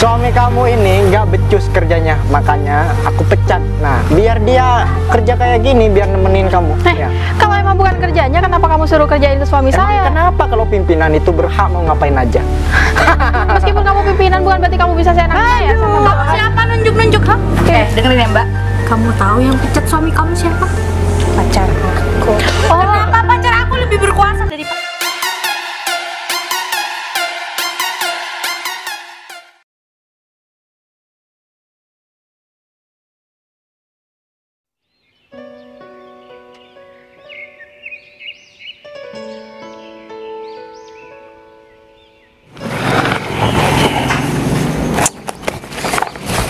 Suami kamu ini nggak becus kerjanya, makanya aku pecat. Nah, biar dia kerja kayak gini, biar nemenin kamu. Ya. Kalau emang bukan kerjanya, kenapa kamu suruh kerjain ke suami Emang saya? kenapa kalau pimpinan itu berhak mau ngapain aja? Meskipun kamu pimpinan, bukan berarti kamu bisa seenaknya ya sama bawahan. Siapa nunjuk-nunjuk? Dengerin ya Mbak. Kamu tahu yang pecat suami kamu siapa? Pacar aku. Oh, apa pacar aku lebih berkuasa dari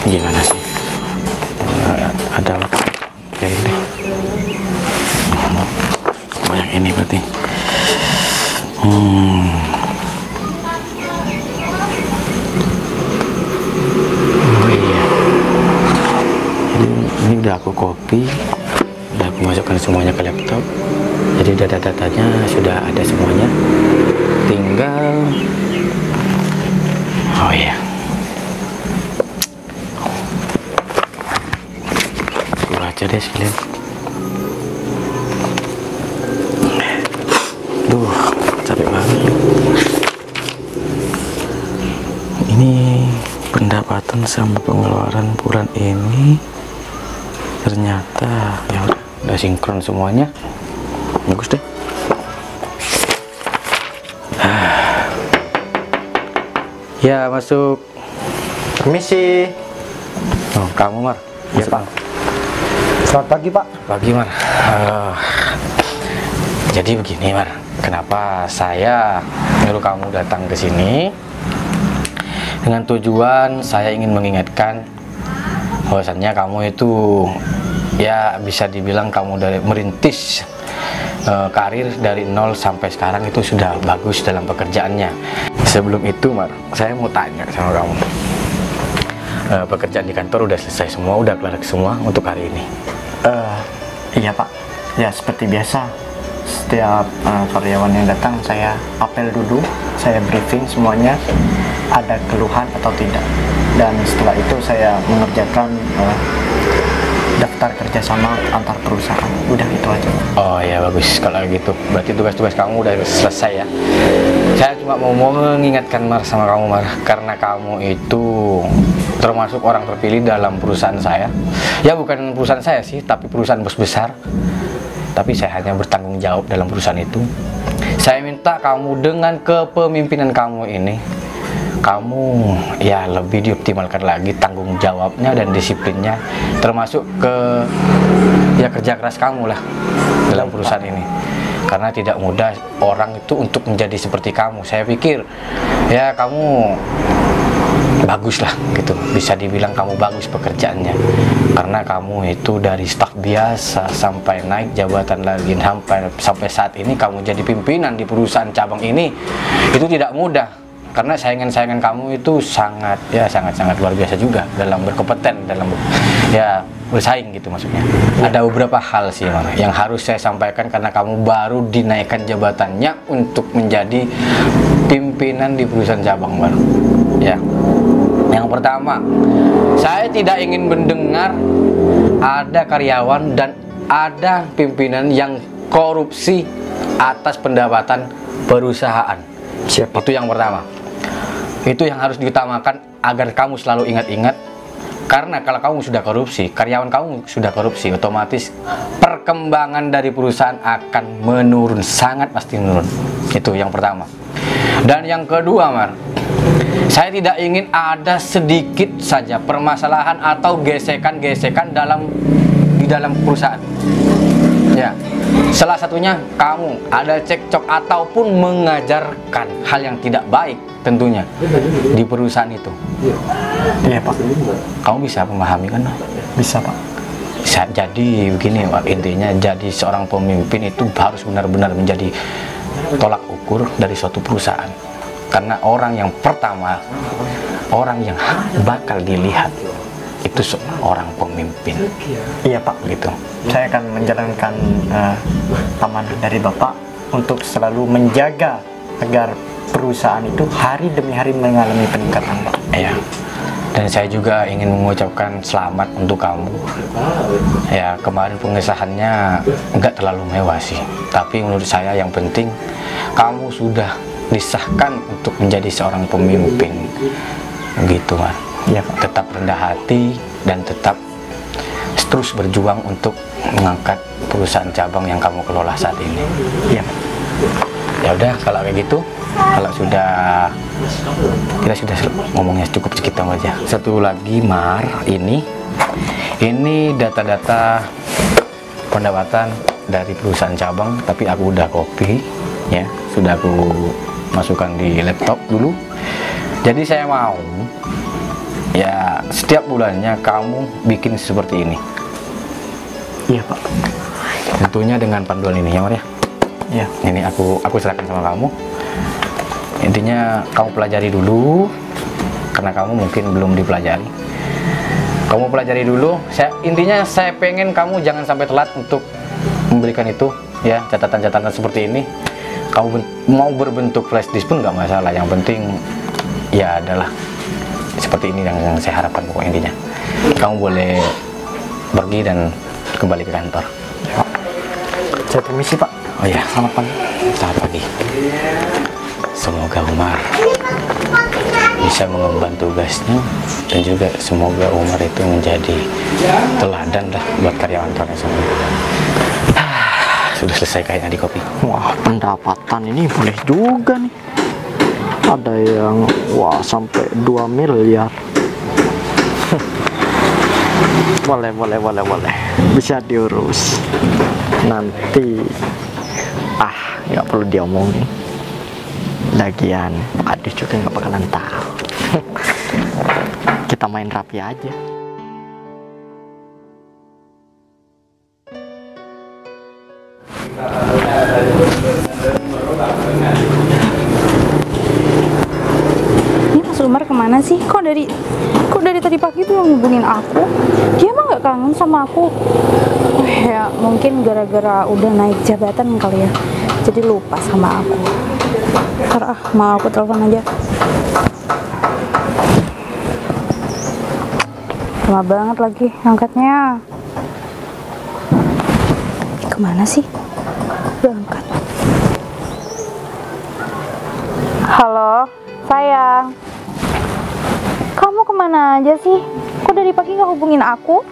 Gimana sih? Ada ya ini. Oh, yang ini berarti. Oh iya. Ini udah aku copy, udah aku masukkan semuanya ke laptop. Jadi data-datanya sudah ada semuanya. Tinggal. Oh iya. Aja deh sekalian. Duh, capek banget. Ini pendapatan sama pengeluaran bulan ini ternyata ya udah sinkron semuanya. Bagus deh. Ya, masuk. Permisi. Oh, kamu Mar. Ya, Bang. Selamat pagi, Pak. Pagi, Mar. Jadi begini, Mar. Kenapa saya nyuruh kamu datang ke sini? Dengan tujuan saya ingin mengingatkan bahwasannya kamu itu ya bisa dibilang kamu dari merintis karir dari nol sampai sekarang itu sudah bagus dalam pekerjaannya. Sebelum itu, Mar, saya mau tanya sama kamu. Pekerjaan di kantor udah selesai semua, udah kelar semua untuk hari ini? Iya, Pak. Ya, seperti biasa. Setiap karyawan yang datang, saya apel dulu, saya briefing semuanya, ada keluhan atau tidak. Dan setelah itu saya mengerjakan daftar kerjasama antar perusahaan. Udah itu aja. Oh ya, bagus kalau gitu. Berarti tugas-tugas kamu udah selesai ya. Saya cuma mau mengingatkan Mar sama kamu, Mar, karena kamu itu termasuk orang terpilih dalam perusahaan saya. Ya bukan perusahaan saya sih, tapi perusahaan bos besar. Tapi saya hanya bertanggung jawab dalam perusahaan itu. Saya minta kamu dengan kepemimpinan kamu ini, kamu ya lebih dioptimalkan lagi tanggung jawabnya dan disiplinnya, termasuk ke ya kerja keras kamu lah dalam perusahaan ini. Karena tidak mudah orang itu untuk menjadi seperti kamu. Saya pikir ya kamu bagus lah gitu, bisa dibilang kamu bagus pekerjaannya, karena kamu itu dari staf biasa sampai naik jabatan lagi sampai saat ini kamu jadi pimpinan di perusahaan cabang ini. Itu tidak mudah, karena saingan-saingan kamu itu sangat luar biasa juga dalam berkompeten, dalam ya bersaing gitu maksudnya. Ada beberapa hal sih, Mar, yang harus saya sampaikan karena kamu baru dinaikkan jabatannya untuk menjadi pimpinan di perusahaan cabang, Mar. Ya. Yang pertama, saya tidak ingin mendengar ada karyawan dan ada pimpinan yang korupsi atas pendapatan perusahaan. Siap. Itu yang pertama. Itu yang harus diutamakan agar kamu selalu ingat-ingat. Karena kalau kamu sudah korupsi, karyawan kamu sudah korupsi, otomatis perkembangan dari perusahaan akan menurun, sangat pasti menurun. Itu yang pertama. Dan yang kedua, Mar, saya tidak ingin ada sedikit saja permasalahan atau gesekan-gesekan di dalam perusahaan. Ya, salah satunya kamu ada cekcok ataupun mengajarkan hal yang tidak baik tentunya di perusahaan itu. Iya, Pak. Kamu bisa memahami kan? Bisa, Pak. Jadi begini, Pak, intinya jadi seorang pemimpin itu harus benar-benar menjadi tolak ukur dari suatu perusahaan. Karena orang yang pertama, orang yang bakal dilihat itu seorang pemimpin. Iya, Pak. Gitu. Saya akan menjalankan amanah dari Bapak untuk selalu menjaga agar perusahaan itu hari demi hari mengalami peningkatan, Pak. Iya. Dan saya juga ingin mengucapkan selamat untuk kamu. Ya, kemarin pengesahannya nggak terlalu mewah sih, tapi menurut saya yang penting kamu sudah disahkan untuk menjadi seorang pemimpin, gitu man. Iya Pak. Tetap rendah hati dan tetap terus berjuang untuk mengangkat perusahaan cabang yang kamu kelola saat ini. Iya Pak. Ya udah, kalau kayak gitu, kalau sudah kita sudah ngomongnya cukup sekitar aja. Satu lagi Mar, ini data-data pendapatan dari perusahaan cabang, tapi aku udah copy ya, sudah aku masukkan di laptop dulu. Jadi saya mau ya setiap bulannya kamu bikin seperti ini. Iya Pak. Tentunya dengan panduan ini ya Mar ya. Iya. Ini aku serahkan sama kamu. Intinya kamu pelajari dulu, karena kamu mungkin belum dipelajari. Kamu pelajari dulu. Intinya saya pengen kamu jangan sampai telat untuk memberikan itu ya, catatan-catatan seperti ini. Kamu mau berbentuk flash disk pun nggak masalah. Yang penting ya adalah seperti ini yang saya harapkan pokoknya. Intinya kamu boleh pergi dan kembali ke kantor. Pak. Saya permisi Pak. Oh ya, selamat pagi. Selamat pagi. Semoga Umar bisa mengemban tugasnya, dan juga semoga Umar itu menjadi teladan lah buat karyawan-karyawan semua. Sudah selesai kayaknya di kopi. Wah, pendapatan ini boleh juga nih. Ada yang wah sampai 2 miliar. Boleh. Bisa diurus. Nanti nggak perlu diomongin. Lagian Pak Adis juga nggak bakalan tahu. Kita main rapi aja. Ini Mas Umar kemana sih? Kok dari tadi pagi tuh yang hubungin aku? Dia emang nggak kangen sama aku? Ya mungkin gara-gara udah naik jabatan kali ya, jadi lupa sama aku. Ntar mau aku telepon aja. Lama banget lagi angkatnya. Kemana sih? Berangkat. Halo, sayang. Kamu kemana aja sih? Kok dari pagi nggak hubungin aku?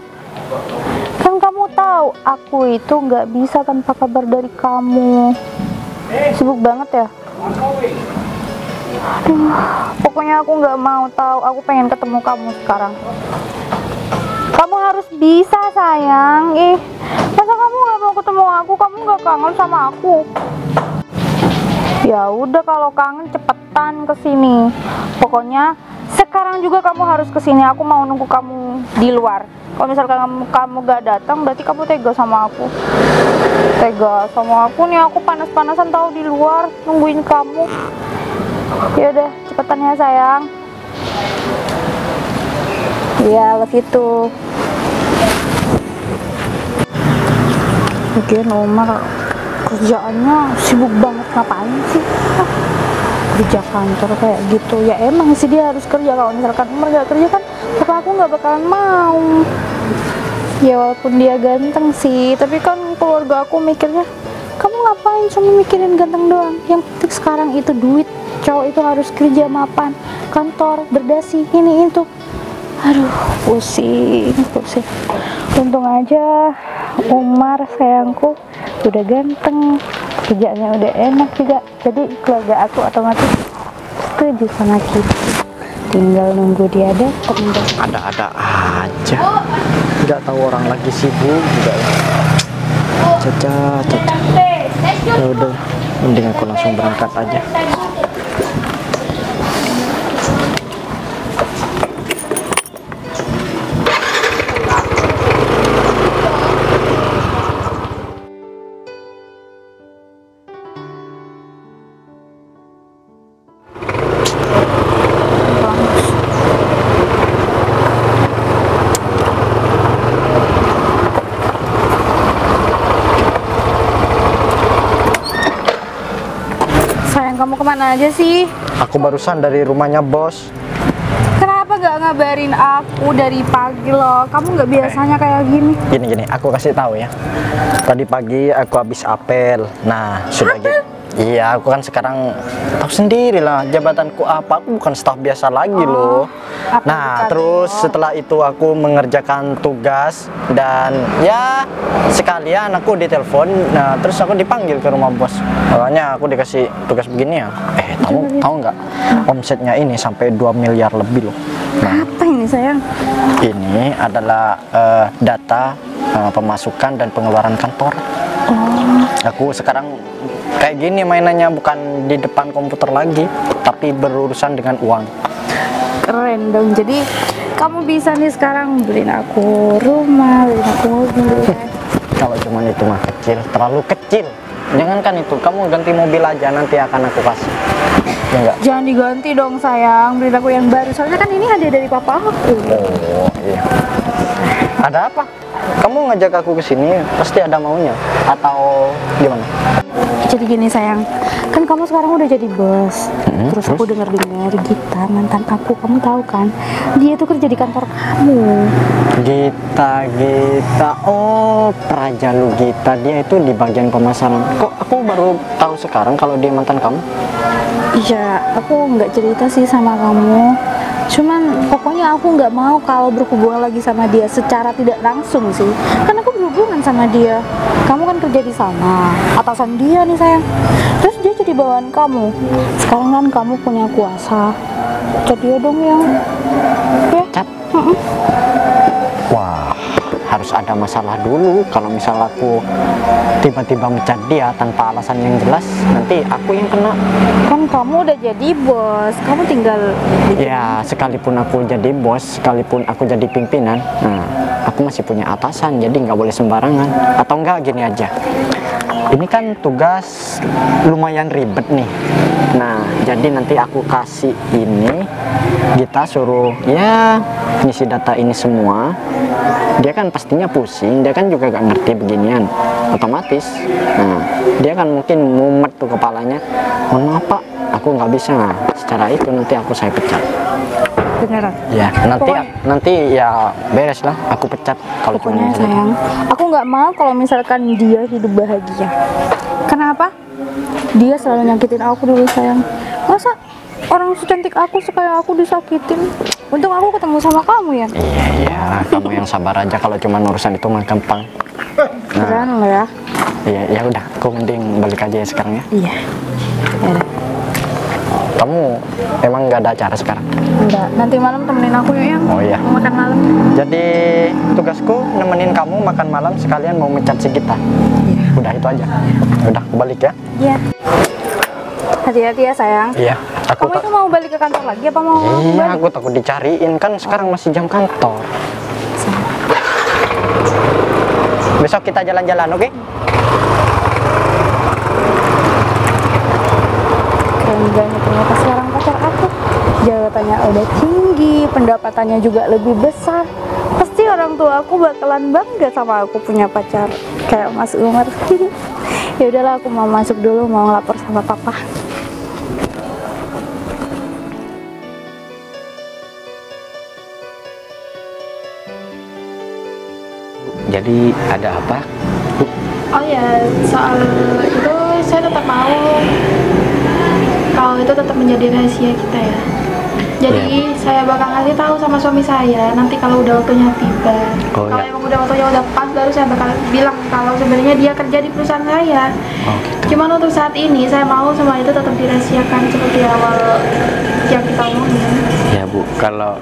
Kan kamu tahu aku itu nggak bisa tanpa kabar dari kamu. Sibuk banget ya? Aduh, pokoknya aku nggak mau tahu. Aku pengen ketemu kamu sekarang. Kamu harus bisa sayang. Masa kamu nggak mau ketemu aku? Kamu nggak kangen sama aku? Ya udah, kalau kangen cepetan kesini. Pokoknya sekarang juga kamu harus kesini. Aku mau nunggu kamu di luar. Kalau misalkan kamu gak datang, berarti kamu tega sama aku. Tega sama aku nih, aku panas-panasan tahu di luar nungguin kamu. Ya udah, cepetan ya sayang. Iya, ke situ. Lagian Omar kerjaannya sibuk banget, ngapain sih? Kerja kantor kayak gitu. Ya emang sih dia harus kerja. Kalau misalkan Umar gak kerja kan papa aku gak bakalan mau. Ya walaupun dia ganteng sih, tapi kan keluarga aku mikirnya, kamu ngapain cuma mikirin ganteng doang? Yang penting sekarang itu duit. Cowok itu harus kerja, mapan, kantor, berdasi, ini itu. Aduh, pusing. Untung aja Umar sayangku udah ganteng, kerjanya udah enak juga, jadi keluarga aku otomatis setuju sama kita. Tinggal nunggu dia datang. Ada-ada aja. Nggak tahu orang lagi sibuk juga. Caca. Ya udah, mending aku langsung berangkat aja. Sayang, kamu kemana aja sih? Aku barusan dari rumahnya bos. Kenapa nggak ngabarin aku dari pagi loh? Kamu nggak biasanya kayak gini. Gini, aku kasih tahu ya. Tadi pagi aku habis apel. Nah, sudah gitu. Iya, aku kan sekarang tahu sendiri lah jabatanku apa. Aku bukan staf biasa lagi loh. Apa Nah, bukan terus loh? setelah itu aku mengerjakan tugas dan ya sekalian aku ditelepon. Nah, terus aku dipanggil ke rumah bos. Makanya aku dikasih tugas begini ya. Tahu nggak? Omsetnya ini sampai 2 miliar lebih loh. Nah, Apa ini sayang? ini adalah data pemasukan dan pengeluaran kantor. Aku sekarang kayak gini mainannya, bukan di depan komputer lagi, tapi berurusan dengan uang. Keren dong. Jadi kamu bisa nih sekarang beliin aku rumah, beliin aku mobil. Kalau cuman itu mah kecil, terlalu kecil. Jangankan itu, kamu ganti mobil aja nanti akan aku kasih. Ya enggak? Jangan diganti dong sayang, beliin aku yang baru. Soalnya kan ini hadiah dari papa aku. Oh iya. Ada apa? Kamu ngajak aku ke sini pasti ada maunya atau gimana? Jadi gini sayang, kan kamu sekarang udah jadi bos. Terus aku dengar-dengar Gita, mantan aku, kamu tahu kan? Dia tuh kerja di kantor kamu. Gita, oh Praja lu Gita, dia itu di bagian pemasaran. Kok aku baru tahu sekarang kalau dia mantan kamu? Iya, aku nggak cerita sih sama kamu. Cuman pokoknya aku nggak mau kalau berhubungan lagi sama dia secara tidak langsung sih. Kan aku berhubungan sama dia. Kamu kan kerja di sana, atasan dia nih sayang. Terus dia jadi bawaan kamu. Sekarang kan kamu punya kuasa. Jadi ya dong yang ya. Cat. Wah, harus ada masalah dulu. Kalau misal aku tiba-tiba mencat dia tanpa alasan yang jelas, nanti aku yang kena. Kan kamu udah jadi bos, kamu tinggal Ya, sekalipun aku jadi bos, sekalipun aku jadi pimpinan, nah, aku masih punya atasan, jadi nggak boleh sembarangan. Atau enggak, gini aja. Ini kan tugas lumayan ribet nih. Nah, jadi nanti aku kasih ini, kita suruh ya ngisi data ini semua. Dia kan pastinya pusing, dia kan juga gak ngerti beginian, otomatis. Nah, dia kan mungkin mumet tuh kepalanya. Mohon maaf Pak, aku nggak bisa. Nah, secara itu nanti saya pecat. beneran. Ya, nanti ya beres lah, aku pecat kalau cuma Pokoknya gitu. sayang, aku nggak mau kalau misalkan dia hidup bahagia. Kenapa? Dia selalu nyakitin aku dulu sayang. Masa orang secantik aku, sekaya aku disakitin? Untung aku ketemu sama kamu ya. Iya, kamu yang sabar aja, kalau cuma urusan itu mah gampang. Keren lo ya. Iya, ya udah, aku mending balik aja ya sekarang ya. Iya. Yaudah. Kamu emang nggak ada acara sekarang? Enggak. Nanti malam temenin aku yuk yang. Oh iya. Mau makan malam. Jadi tugasku nemenin kamu makan malam sekalian mau mencat si Gita. Iya. Udah itu aja. Udah, aku balik ya. Iya. Hati-hati ya sayang. Iya. Aku Kamu itu mau balik ke kantor lagi apa mau Iya, balik? aku takut dicariin, kan sekarang masih jam kantor. Besok kita jalan-jalan, oke? Keren banget ternyata sekarang pacar aku. Jabatannya udah tinggi, pendapatannya juga lebih besar. Pasti orang tua aku bakalan bangga sama aku punya pacar kayak Mas Umar. Ya udahlah, aku mau masuk dulu, mau ngelapor sama papa. Jadi ada apa? Bu? Oh ya, soal itu saya tetap mau kalau itu tetap menjadi rahasia kita ya. Jadi saya bakal ngasih tahu sama suami saya nanti kalau udah waktunya tiba. Oh, Kalau ya. emang udah waktunya udah pas, baru saya bakal bilang kalau sebenarnya dia kerja di perusahaan saya. Oh gitu. Cuman untuk saat ini saya mau semua itu tetap dirahasiakan seperti awal yang kita omongin. Ya Bu, kalau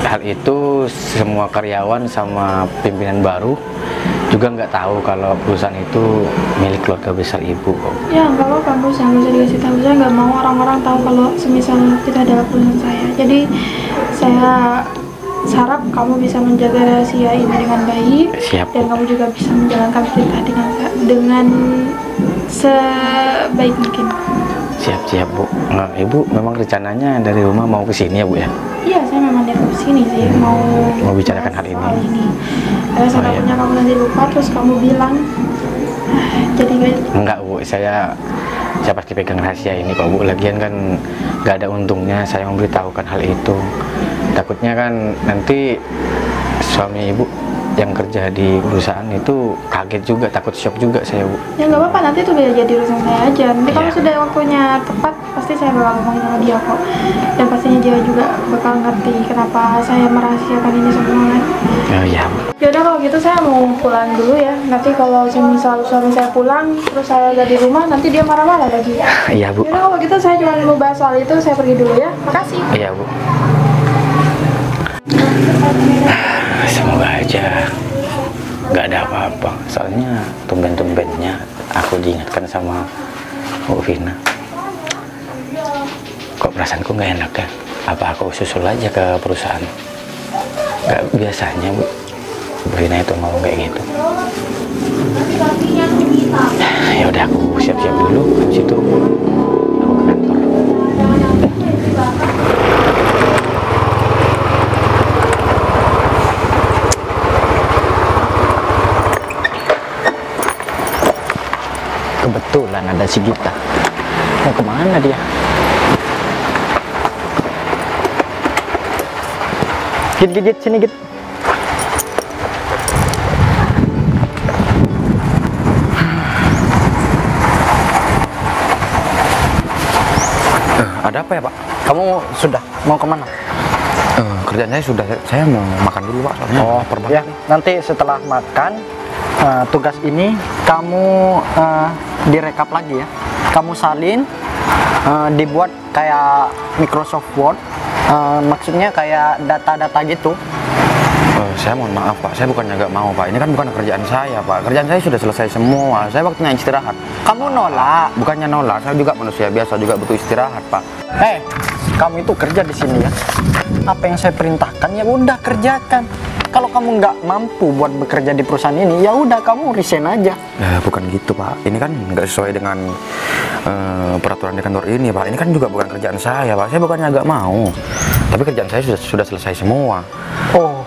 hal itu semua karyawan sama pimpinan baru juga nggak tahu kalau perusahaan itu milik keluarga besar Ibu. Ya nggak apa-apa, nggak usah dikasih tahu. Saya nggak mau orang-orang tahu kalau semisal itu adalah perusahaan saya. Jadi saya harap kamu bisa menjaga rahasia ini dengan baik. Siap, Dan Bu. kamu juga bisa menjalankan perintah dengan sebaik mungkin. Siap Bu. Nah, Ibu memang rencananya dari rumah mau ke sini ya Bu ya? Iya, saya memang dari sini sih mau bicarakan hal soal ini. Karena saya Oh, iya. takutnya kamu nanti lupa terus kamu bilang jadi Enggak Bu, saya pasti pegang rahasia ini kok Bu. Lagian kan nggak ada untungnya saya memberitahukan hal itu. takutnya kan nanti suami ibu yang kerja di perusahaan itu kaget juga, takut shock juga saya, Bu. Ya nggak apa-apa, nanti itu biar jadi urusan saya aja. Nanti kalau Iya. sudah waktunya tepat, pasti saya bakal ngomongin sama dia kok. Dan pastinya dia juga bakal ngerti kenapa saya merahasiakan ini semua kan. Oh iya, Bu. Yaudah kalau gitu saya mau pulang dulu ya. Nanti kalau misal suami saya pulang, terus saya ada di rumah, nanti dia marah-marah lagi. Iya, Bu. Yaudah kalau gitu saya cuma mau bahas soal itu, saya pergi dulu ya. Makasih. Iya, Bu. Semoga aja nggak ada apa-apa. Soalnya tumben-tumbennya aku diingatkan sama Bu Vina. Kok perasaanku nggak enak kan? Apa aku susul aja ke perusahaan? Nggak biasanya Bu Vina itu ngomong kayak gitu. Ya udah, aku siap-siap dulu. Habis itu aku ke kantor. Kebetulan ada si Gita. Mau kemana dia? Git, sini Git. Ada apa ya, Pak? Kamu sudah mau kemana? Kerjaan saya sudah. Saya mau makan dulu, Pak. Soalnya lapar banget. Ya, nanti setelah makan tugas ini kamu direkap lagi ya. Kamu salin, dibuat kayak Microsoft Word, maksudnya kayak data-data gitu. Saya mohon maaf, Pak. Saya bukannya nggak mau, Pak. Ini kan bukan kerjaan saya, Pak. Kerjaan saya sudah selesai semua. Saya waktunya istirahat. Kamu nolak. Bukannya nolak, saya juga manusia biasa, juga butuh istirahat, Pak. Kamu itu kerja di sini ya. Apa yang saya perintahkan ya udah kerjakan. Kalau kamu nggak mampu buat bekerja di perusahaan ini, ya udah kamu resign aja. Bukan gitu, Pak. Ini kan nggak sesuai dengan peraturan di kantor ini, Pak. Ini kan juga bukan kerjaan saya, Pak. Saya bukannya nggak mau, tapi kerjaan saya sudah selesai semua. Oh,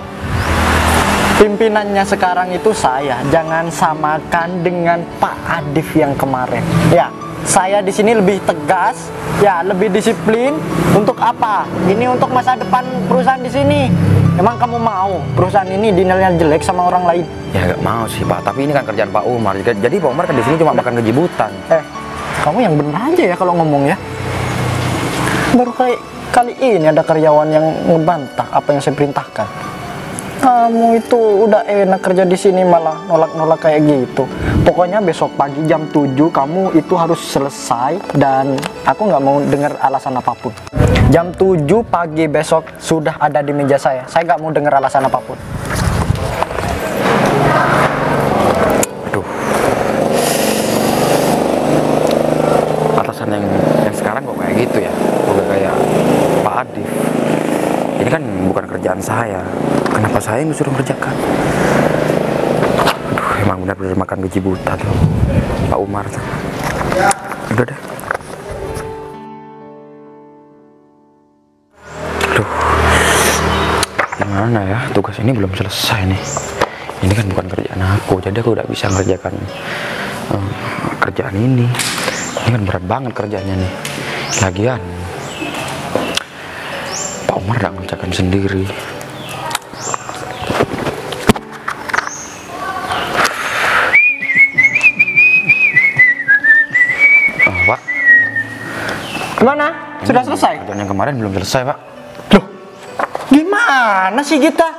pimpinannya sekarang itu saya. Jangan samakan dengan Pak Adif yang kemarin. Ya, saya di sini lebih tegas, ya lebih disiplin. Untuk apa? Ini untuk masa depan perusahaan di sini. Emang kamu mau perusahaan ini dinilai jelek sama orang lain? Ya nggak mau sih, Pak. Tapi ini kan kerjaan Pak Umar. Jadi Pak Umar kan di sini cuma makan kejibutan. Kamu yang bener aja ya kalau ngomong ya. Baru kali ini ada karyawan yang ngebantah apa yang saya perintahkan. Kamu itu udah enak kerja di sini malah nolak-nolak kayak gitu. Pokoknya besok pagi jam 7 kamu itu harus selesai dan aku nggak mau dengar alasan apapun. Jam 7 pagi besok sudah ada di meja saya. Saya nggak mau dengar alasan apapun. Aduh. Atasan yang sekarang kok kayak gitu ya? Udah kayak Pak Adif. Ini kan bukan kerjaan saya. Kenapa saya yang disuruh kerjakan? Aduh, emang benar-benar makan kejibutan tuh Pak Umar tuh. Udah deh. Aduh, gimana ya, tugas ini belum selesai nih. Ini kan bukan kerjaan aku, jadi aku udah bisa ngerjakan kerjaan ini. Ini kan berat banget kerjaannya nih. Lagian Pak Umar udah ngerjakan sendiri. Pak, Gimana? Sudah selesai? kerjaan yang kemarin belum selesai, Pak. Loh, gimana sih Gita?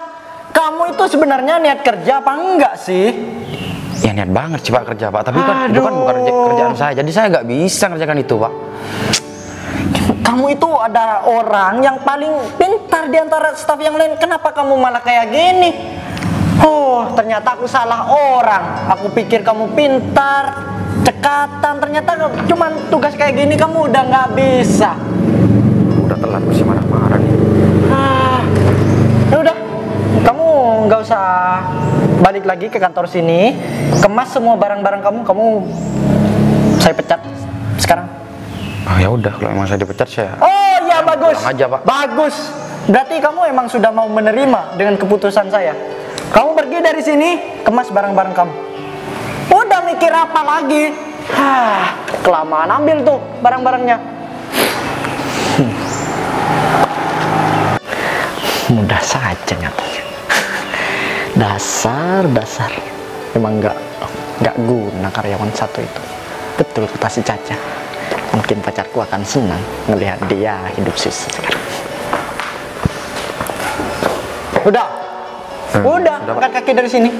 Kamu itu sebenarnya niat kerja apa enggak sih? Ya niat banget sih Pak kerja, Pak. Tapi kan itu kan bukan kerjaan saya. Jadi saya nggak bisa ngerjakan itu, Pak. Kamu itu ada orang yang paling pintar di antara staf yang lain. Kenapa kamu malah kayak gini? Oh, ternyata aku salah orang. Aku pikir kamu pintar, cekatan. Ternyata cuman tugas kayak gini kamu udah nggak bisa. Udah telat masih marah-marah nih. Ya udah, kamu nggak usah balik lagi ke kantor sini. Kemas semua barang-barang kamu saya pecat sekarang. Oh ya udah, kalau emang saya dipecat saya. Oh ya bagus. pulang aja, Pak. Bagus. Berarti kamu emang sudah mau menerima dengan keputusan saya. Kamu pergi dari sini, kemas barang-barang kamu. Udah mikir apa lagi? Kelamaan ambil tuh barang-barangnya. Mudah saja nyatanya. Dasar memang nggak guna karyawan satu itu. Betul kata si Caca, mungkin pacarku akan senang melihat dia hidup susah sekarang. Udah Sudah, angkat kaki dari sini.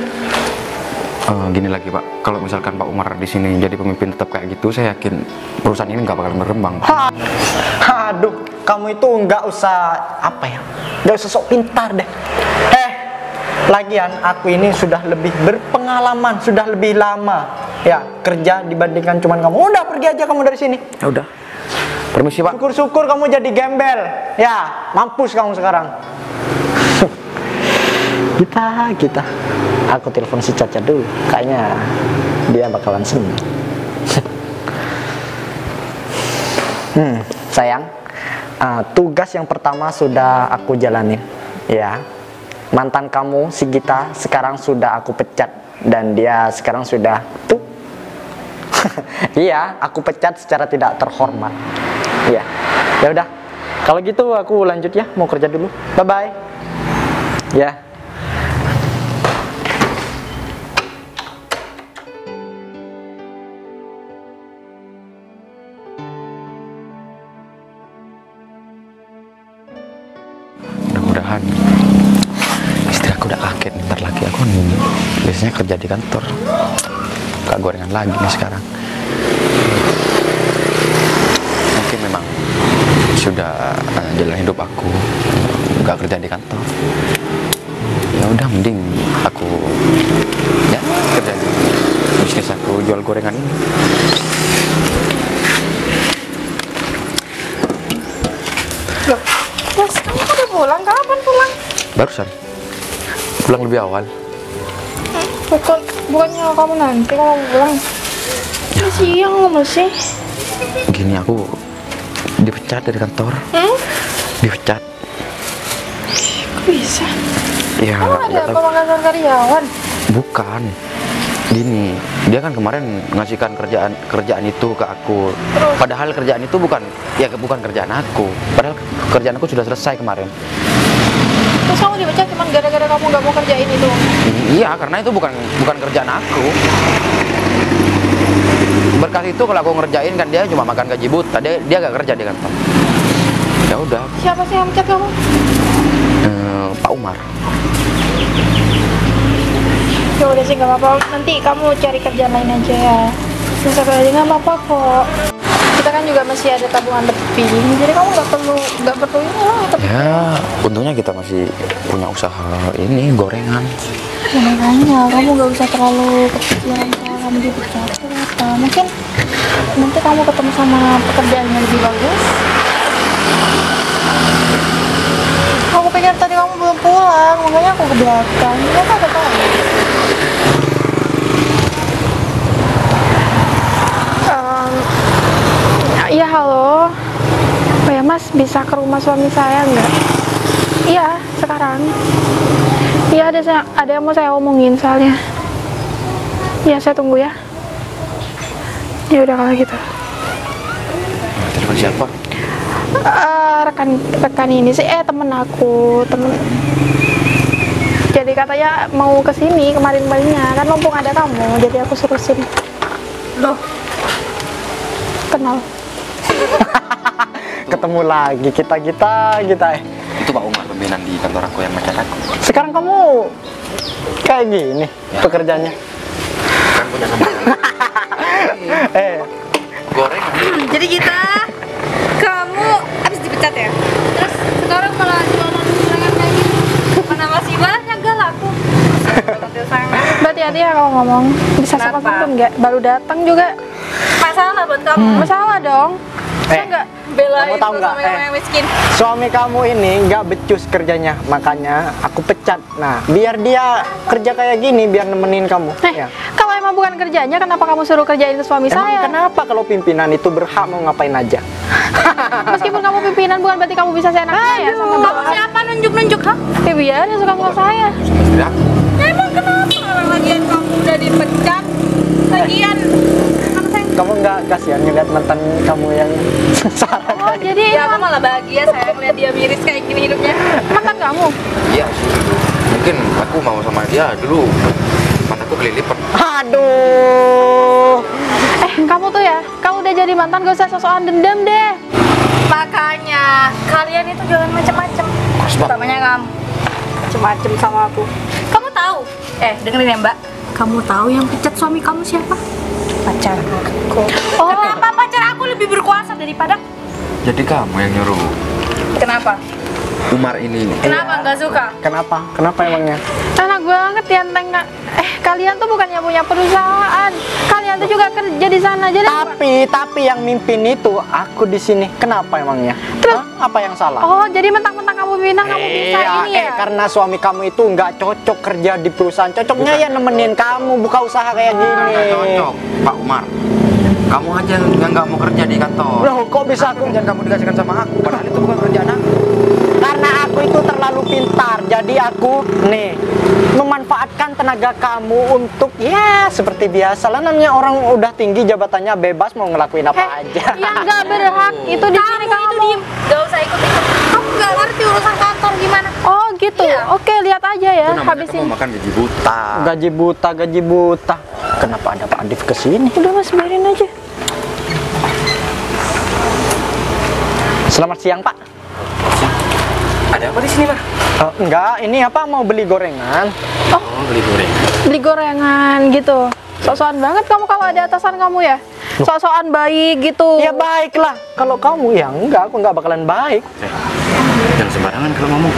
Gini lagi Pak, kalau misalkan Pak Umar di sini jadi pemimpin tetap kayak gitu, saya yakin perusahaan ini nggak bakal berkembang Pak. Aduh, kamu itu nggak usah nggak usah sok pintar deh. Lagian aku ini sudah lebih berpengalaman, sudah lebih lama ya kerja dibandingkan cuman kamu. Udah pergi aja kamu dari sini. Ya udah, permisi Pak. Syukur-syukur kamu jadi gembel. Ya, mampus kamu sekarang. Kita. Aku telepon si Caca dulu. Kayaknya dia bakalan seneng. Sayang, tugas yang pertama sudah aku jalanin. Ya, mantan kamu si Gita sekarang sudah aku pecat dan dia sekarang sudah tuh. Iya, aku pecat secara tidak terhormat. Iya, ya udah. Kalau gitu aku lanjut ya, mau kerja dulu. Bye bye. Ya. Mudah-mudahan istri aku udah kaget, ntar lagi aku nih biasanya kerja di kantor, gak gorengan lagi nih sekarang. Mungkin memang sudah jalan hidup aku gak kerja di kantor. Ya udah, mending aku ya kerja di bisnis aku, jual gorengan ini. Loh, Mas, kamu udah pulang? Kapan pulang? Barusan pulang lebih awal. Bukannya kamu nanti kalau pulang? Ya. Siang lo masih. Gini, aku dipecat dari kantor. Dipecat. Kok bisa? Ya, Kamu ada pemangkasan karyawan? bukan. Gini, dia kan kemarin ngasihkan kerjaan itu ke aku. Terus? Padahal kerjaan itu bukan kerjaan aku. Padahal kerjaan aku sudah selesai kemarin. Terus kamu dipecat cuma gara-gara kamu nggak mau kerjain itu? Iya, karena itu bukan kerjaan aku. Berkas itu kalau aku ngerjain kan dia cuma makan gaji buta. Dia gak kerja di kantor. Ya udah, Siapa sih yang pecat kamu? Pak Umar. Ya udah sih, nggak apa-apa. Nanti kamu cari kerjaan lain aja ya. Bisa kerja nggak apa-apa kok. Kita kan juga masih ada tabungan lebih, jadi kamu nggak perlu ini lah. Ya, untungnya kita masih punya usaha ini gorengan. Ya, makanya kamu nggak usah terlalu kepikiran soal kamu dipecat atau apa. Mungkin nanti kamu ketemu sama pekerjaan yang lebih bagus. Aku pikir tadi kamu belum pulang, makanya aku ke belakang. Ya kan, tahu. Iya, halo. Oh ya, Mas, bisa ke rumah suami saya nggak? Iya, sekarang. Iya, ada yang mau saya omongin soalnya. Iya, saya tunggu ya. Ya udah kalau gitu. Telepon siapa? Rekan ini sih, temen aku, jadi katanya mau kesini kemarinnya kan, mumpung ada kamu, jadi aku suruh sini. Loh, kenal. Ketemu lagi kita. Itu Pak Umar, pimpinan di kantor aku yang mecat aku. Sekarang kamu kayak gini pekerjaannya. Kan punya sama. Goreng. Jadi kamu habis dipecat ya? Terus sekarang malah jualan gorengan kayak gitu. Mana masih banyak gak laku? Hati-hati ya kalau ngomong, bisa Kenapa? sopan santun nggak? Baru datang juga. Masalah buat kamu. Masalah dong. Saya nggak Belain Kamu tahu nggak, sama yang miskin. Suami kamu ini nggak becus kerjanya, makanya aku pecat. Nah, biar dia kerja kayak gini, biar nemenin kamu. Ya. Kalau emang bukan kerjanya, kenapa kamu suruh kerjain ke suami Emang saya? kenapa kalau pimpinan itu berhak mau ngapain aja? Meskipun kamu pimpinan, bukan berarti kamu bisa seenaknya ya sama Kamu bawahan. siapa nunjuk-nunjuk, ha? Ya biar dia suka sama saya. Istri aku. Emang kenapa? Orang lagian kamu udah dipecat. Lagian anak saya kamu nggak kasihan ngeliat mantan kamu yang sengsara? Oh, jadi Ya aku malah bahagia saya ngeliat dia miris kayak gini hidupnya. mantan kamu? Iya sih. Mungkin aku mau sama dia dulu. Mataku kelilipan. Aduh. Kamu tuh ya, kamu udah jadi mantan gak usah sosokan dendam deh. Makanya kalian itu jangan macem-macem. Utamanya kamu macem-macem sama aku. Kamu tahu? Dengerin ya Mbak. Kamu tahu yang pecat suami kamu siapa? Pacar aku. Oh, Kenapa pacar aku lebih berkuasa daripada? Jadi kamu yang nyuruh Kenapa? Umar ini. Kenapa nggak suka? Kenapa? Kenapa emangnya? enak banget ya Teng. Kalian tuh bukannya punya perusahaan. Kalian tuh juga kerja di sana. Jadi Tapi yang mimpin itu aku di sini. Kenapa emangnya? Terus- Hah? Apa yang salah? oh, jadi mentang-mentang kamu bilang kamu bisa ini ya? Karena suami kamu itu nggak cocok kerja di perusahaan. Cocoknya ya nemenin kamu buka usaha kayak gini. Nggak cocok, Pak Umar. Kamu aja yang nggak mau kerja di kantor. Loh, kok bisa aku? Kerjaan kamu dikasihkan sama aku, padahal itu bukan kerjaan aku. Karena aku itu terlalu pintar. Jadi aku nih memanfaatkan tenaga kamu untuk ya seperti biasa lah, namanya orang udah tinggi jabatannya, bebas mau ngelakuin apa aja. Yang nggak berhak itu di sini Kamu itu diem, gak usah ikut-ikut. Kamu nggak ngerti urusan kantor gimana? Oh gitu. Iya. Oke, lihat aja ya. Itu namanya Habis kamu ini. makan gaji buta. Gaji buta. Kenapa ada Pak Adif kesini? Udah Mas, biarin aja. Selamat siang Pak. Ada apa di sini, Pak? Enggak, ini apa mau beli gorengan? Oh, beli goreng. Beli gorengan gitu. Sok-sokan banget kamu kalau ada atasan kamu ya. Sok-sokan baik gitu. Ya baiklah. Kalau kamu ya enggak, aku enggak bakalan baik. Jangan sembarangan kalau ngomong.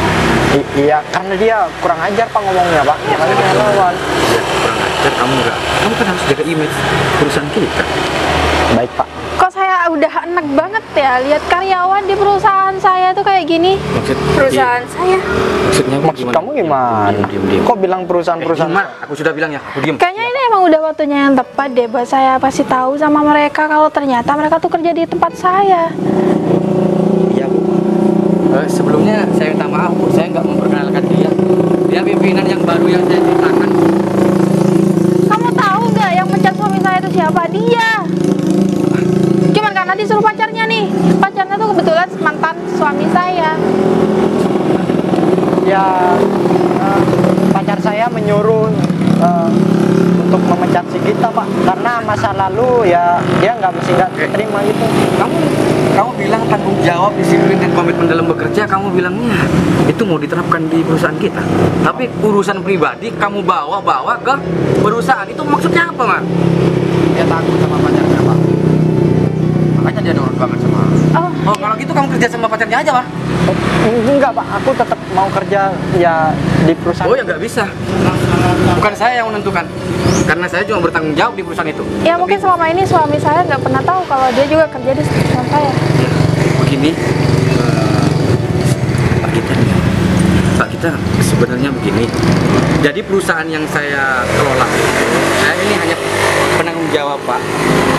Iya, karena dia kurang ajar Pak ngomongnya Pak. Makanya dia lawan. Ya, kurang ajar kamu nggak. Kamu kan harus jaga image perusahaan kita. Baik Pak. Kok saya udah enak banget ya lihat karyawan di perusahaan saya tuh kayak gini. Perusahaan saya. Maksudnya Maksud kamu gimana? Diam. Kok bilang perusahaan-perusahaan? Aku sudah bilang ya, aku diem. Kayaknya ini emang udah waktunya yang tepat deh buat saya pasti tahu sama mereka kalau ternyata mereka tuh kerja di tempat saya. Iya Bu. Sebelumnya saya minta maaf Bu, saya nggak memperkenalkan dia. Dia pimpinan yang baru yang saya ceritakan. Kamu tahu nggak yang pecat suami saya itu siapa? Dia. Cuman karena disuruh pacarnya nih. Pacarnya tuh kebetulan mantan suami saya. Ya pacar saya menyuruh untuk memecat si kita Pak, karena masa lalu ya dia nggak terima gitu. Kamu bilang tanggung jawab, disiplin dan komitmen dalam bekerja, kamu bilangnya itu mau diterapkan di perusahaan kita. Tapi urusan pribadi kamu bawa ke perusahaan, itu maksudnya apa, Mas? Dia takut sama pacarnya, Pak. Makanya dia nurut banget sama aku. Oh, kalau gitu kamu kerja sama pacarnya aja, Pak. Enggak Pak, aku tetap mau kerja ya di perusahaan. Oh ya nggak bisa. Bukan saya yang menentukan. Karena saya cuma bertanggung jawab di perusahaan itu. Ya mungkin selama ini suami saya nggak pernah tahu kalau dia juga kerja di perusahaan saya. Begini, Pak kita sebenarnya begini. Jadi perusahaan yang saya kelola, saya ini hanya penanggung jawab Pak.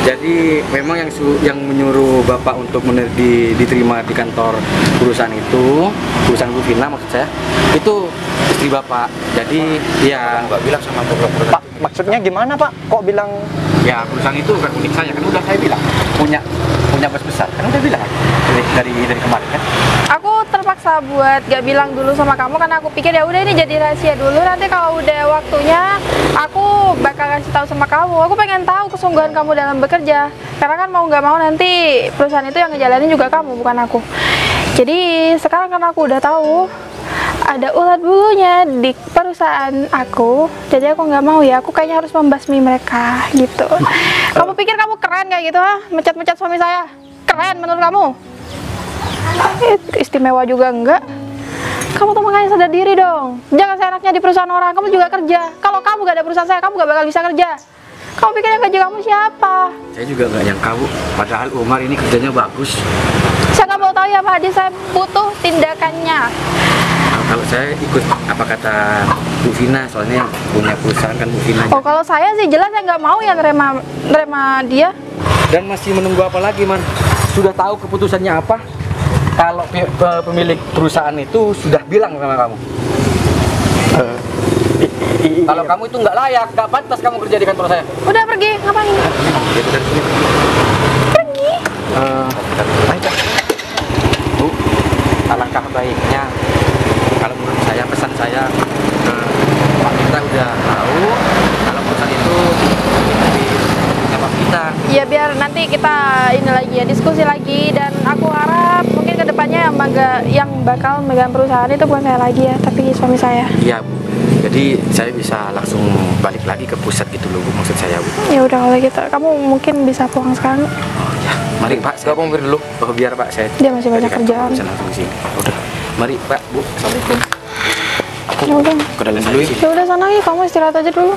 Jadi memang yang menyuruh Bapak untuk diterima di kantor perusahaan itu, perusahaan Bu Vina maksud saya, itu istri Bapak. Jadi ya Nggak bilang sama aku Pak, maksudnya gimana Pak? Kok bilang ya perusahaan itu bukan milik saya, kan udah saya bilang punya bos besar, kan udah bilang dari kemarin kan. Aku terpaksa buat gak bilang dulu sama kamu karena aku pikir ya udah ini jadi rahasia dulu, nanti kalau udah waktunya aku bakal kasih tahu sama kamu. Aku pengen tahu kesungguhan kamu dalam bekerja karena kan mau nggak mau nanti perusahaan itu yang ngejalanin juga kamu bukan aku. Jadi sekarang karena aku udah tahu ada ulat bulunya di perusahaan aku, jadi aku nggak mau ya, aku kayaknya harus membasmi mereka gitu. Kamu pikir kamu keren kayak gitu, ha? Mecat-mecat suami saya keren menurut kamu? Istimewa juga enggak. Kamu tuh makanya sadar diri dong, jangan seenaknya di perusahaan orang. Kamu juga kerja, kalau kamu gak ada perusahaan saya, kamu gak bakal bisa kerja. Kamu pikir yang kerja kamu siapa? Saya juga nggak nyangka Bu, padahal Umar ini kerjanya bagus. Saya nggak mau tahu ya Pak Hadi, saya butuh tindakannya. Kalau saya ikut apa kata Bu Vina, soalnya yang punya perusahaan kan Bu Vina. Oh kalau saya sih jelas saya nggak mau ya nerima dia. Dan masih menunggu apa lagi, Man? Sudah tahu keputusannya apa? Kalau pemilik perusahaan itu sudah bilang sama kamu. Kalau kamu itu nggak layak, nggak pantas kamu kerja di kantor saya. Udah pergi, ngapain? Itu dari sini. Pergi. Baik, Bu, alangkah baiknya kalau menurut saya, pesan saya, Pak kita udah tahu kalau perusahaan itu dari nyokap kita. Ya biar nanti kita ini lagi ya, diskusi lagi, dan aku harap mungkin kedepannya yang bakal megang perusahaan itu bukan saya lagi ya, tapi suami saya. Iya, Bu. Jadi saya bisa langsung balik lagi ke pusat gitu loh, Bu, maksud saya, Bu. Ya udah kalau gitu, kamu mungkin bisa pulang sekarang. Oh ya, mari Pak, saya mampir dulu. Oh, biar Pak, saya Dia masih banyak dari kantor kerjaan. bisa langsung sini. Udah, mari Pak, Bu, assalamualaikum. Ya udah. Ke dalam dulu ya. Ya udah sana ya, kamu istirahat aja dulu.